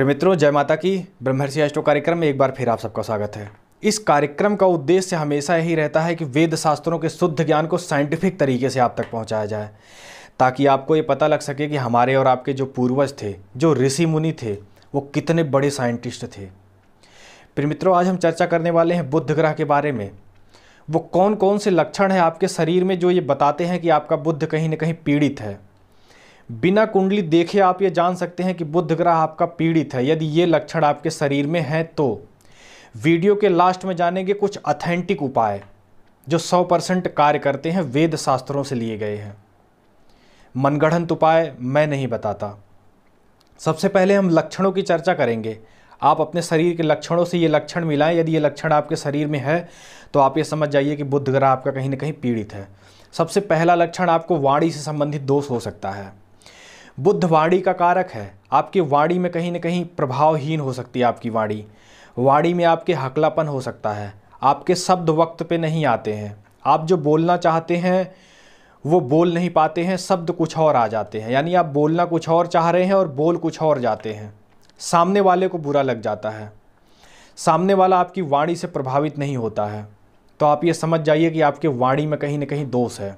प्रिय मित्रों, जय माता की। ब्रह्मर्षि एस्ट्रो कार्यक्रम में एक बार फिर आप सबका स्वागत है। इस कार्यक्रम का उद्देश्य हमेशा यही रहता है कि वेद शास्त्रों के शुद्ध ज्ञान को साइंटिफिक तरीके से आप तक पहुंचाया जाए, ताकि आपको ये पता लग सके कि हमारे और आपके जो पूर्वज थे, जो ऋषि मुनि थे, वो कितने बड़े साइंटिस्ट थे। प्रिय मित्रों, आज हम चर्चा करने वाले हैं बुध ग्रह के बारे में। वो कौन कौन से लक्षण हैं आपके शरीर में जो ये बताते हैं कि आपका बुध कहीं ना कहीं पीड़ित है। बिना कुंडली देखे आप ये जान सकते हैं कि बुध ग्रह आपका पीड़ित है। यदि ये लक्षण आपके शरीर में हैं तो वीडियो के लास्ट में जानेंगे कुछ ऑथेंटिक उपाय जो 100% कार्य करते हैं, वेद शास्त्रों से लिए गए हैं। मनगढ़ंत उपाय मैं नहीं बताता। सबसे पहले हम लक्षणों की चर्चा करेंगे। आप अपने शरीर के लक्षणों से ये लक्षण मिलाएं। यदि ये लक्षण आपके शरीर में है तो आप ये समझ जाइए कि बुध ग्रह आपका कहीं ना कहीं पीड़ित है। सबसे पहला लक्षण, आपको वाणी से संबंधित दोष हो सकता है। बुध वाणी का कारक है। आपकी वाणी में कहीं ना कहीं प्रभावहीन हो सकती है आपकी वाणी। वाणी में आपके हकलापन हो सकता है। आपके शब्द वक्त पे नहीं आते हैं। आप जो बोलना चाहते हैं वो बोल नहीं पाते हैं, शब्द कुछ और आ जाते हैं। यानी आप बोलना कुछ और चाह रहे हैं और बोल कुछ और जाते हैं। सामने वाले को बुरा लग जाता है। सामने वाला आपकी वाणी से प्रभावित नहीं होता है। तो आप ये समझ जाइए कि आपके वाणी में कहीं ना कहीं दोष है।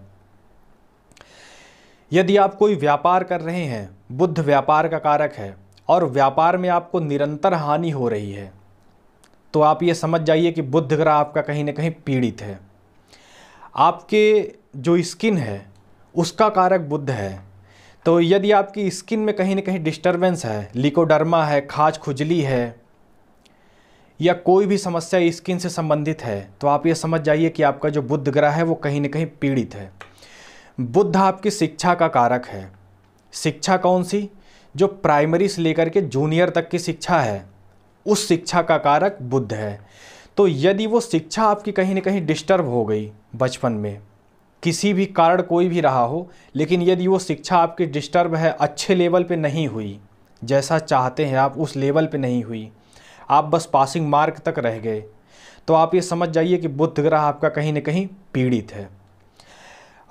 यदि आप कोई व्यापार कर रहे हैं, बुध व्यापार का कारक है, और व्यापार में आपको निरंतर हानि हो रही है, तो आप ये समझ जाइए कि बुध ग्रह आपका कहीं ना कहीं पीड़ित है। आपके जो स्किन है उसका कारक बुध है। तो यदि आपकी स्किन में कहीं ना कहीं डिस्टरबेंस है, लिकोडर्मा है, खाज खुजली है, या कोई भी समस्या स्किन से संबंधित है, तो आप ये समझ जाइए कि आपका जो बुध ग्रह है वो कहीं ना कहीं पीड़ित है। बुध आपकी शिक्षा का कारक है। शिक्षा कौन सी? जो प्राइमरी से लेकर के जूनियर तक की शिक्षा है, उस शिक्षा का कारक बुध है। तो यदि वो शिक्षा आपकी कहीं ना कहीं डिस्टर्ब हो गई बचपन में, किसी भी कारण कोई भी रहा हो, लेकिन यदि वो शिक्षा आपकी डिस्टर्ब है, अच्छे लेवल पे नहीं हुई, जैसा चाहते हैं आप उस लेवल पे नहीं हुई, आप बस पासिंग मार्क तक रह गए, तो आप ये समझ जाइए कि बुध ग्रह आपका कहीं ना कहीं पीड़ित है।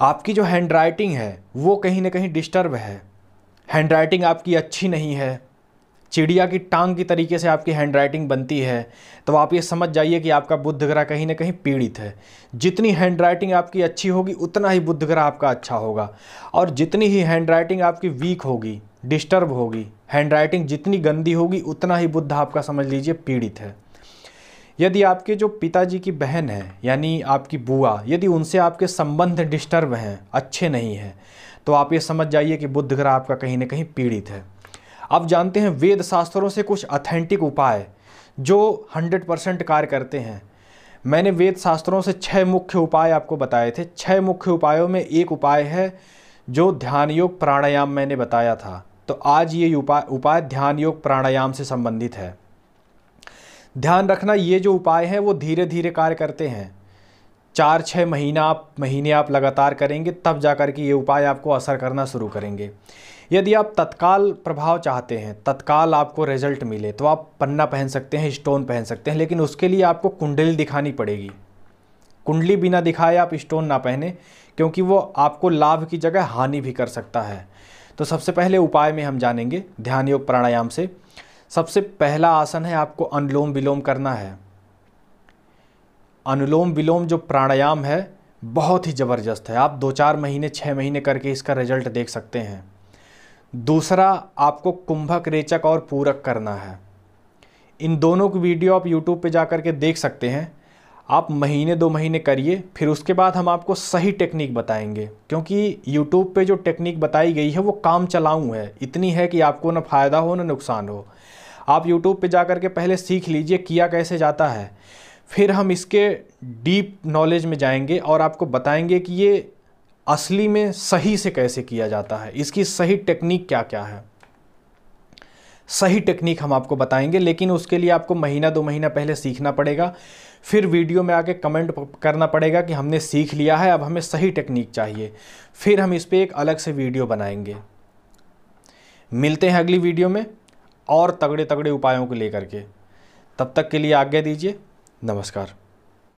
आपकी जो हैंड राइटिंग है वो कहीं ना कहीं डिस्टर्ब है। हैंड राइटिंग आपकी अच्छी नहीं है। चिड़िया की टांग की तरीके से आपकी हैंड राइटिंग बनती है, तो आप ये समझ जाइए कि आपका बुध ग्रह कहीं ना कहीं पीड़ित है। जितनी हैंड राइटिंग आपकी अच्छी होगी उतना ही बुध ग्रह आपका अच्छा होगा, और जितनी ही हैंड राइटिंग आपकी वीक होगी, डिस्टर्ब होगी, हैंड राइटिंग जितनी गंदी होगी, उतना ही बुध आपका समझ लीजिए पीड़ित है। यदि आपके जो पिताजी की बहन है, यानी आपकी बुआ, यदि उनसे आपके संबंध डिस्टर्ब हैं, अच्छे नहीं हैं, तो आप ये समझ जाइए कि बुध ग्रह आपका कहीं ना कहीं पीड़ित है। अब जानते हैं वेद शास्त्रों से कुछ ऑथेंटिक उपाय जो 100% कार्य करते हैं। मैंने वेद शास्त्रों से 6 मुख्य उपाय आपको बताए थे। 6 मुख्य उपायों में एक उपाय है जो ध्यान योग प्राणायाम मैंने बताया था। तो आज ये उपाय ध्यान योग प्राणायाम से संबंधित है। ध्यान रखना, ये जो उपाय हैं वो धीरे धीरे कार्य करते हैं। 4-6 महीने आप लगातार करेंगे, तब जाकर के ये उपाय आपको असर करना शुरू करेंगे। यदि आप तत्काल प्रभाव चाहते हैं, तत्काल आपको रिजल्ट मिले, तो आप पन्ना पहन सकते हैं, स्टोन पहन सकते हैं, लेकिन उसके लिए आपको कुंडली दिखानी पड़ेगी। कुंडली बिना दिखाए आप स्टोन ना पहने, क्योंकि वो आपको लाभ की जगह हानि भी कर सकता है। तो सबसे पहले उपाय में हम जानेंगे ध्यान योग प्राणायाम से। सबसे पहला आसन है, आपको अनुलोम विलोम करना है। अनुलोम विलोम जो प्राणायाम है बहुत ही ज़बरदस्त है। आप 2-4 महीने 6 महीने करके इसका रिजल्ट देख सकते हैं। दूसरा, आपको कुंभक, रेचक और पूरक करना है। इन दोनों की वीडियो आप यूट्यूब पे जा कर के देख सकते हैं। आप महीने 2 महीने करिए, फिर उसके बाद हम आपको सही टेक्निक बताएंगे, क्योंकि यूट्यूब पे जो टेक्निक बताई गई है वो काम चलाऊँ है। इतनी है कि आपको ना फ़ायदा हो ना नुकसान हो। आप यूट्यूब पे जा कर के पहले सीख लीजिए किया कैसे जाता है, फिर हम इसके डीप नॉलेज में जाएंगे और आपको बताएंगे कि ये असली में सही से कैसे किया जाता है, इसकी सही टेक्निक क्या क्या है। सही टेक्निक हम आपको बताएंगे, लेकिन उसके लिए आपको महीना 2 महीना पहले सीखना पड़ेगा। फिर वीडियो में आके कमेंट करना पड़ेगा कि हमने सीख लिया है, अब हमें सही टेक्निक चाहिए। फिर हम इस पर एक अलग से वीडियो बनाएंगे। मिलते हैं अगली वीडियो में और तगड़े तगड़े उपायों को लेकर के। तब तक के लिए आज्ञा दीजिए। नमस्कार।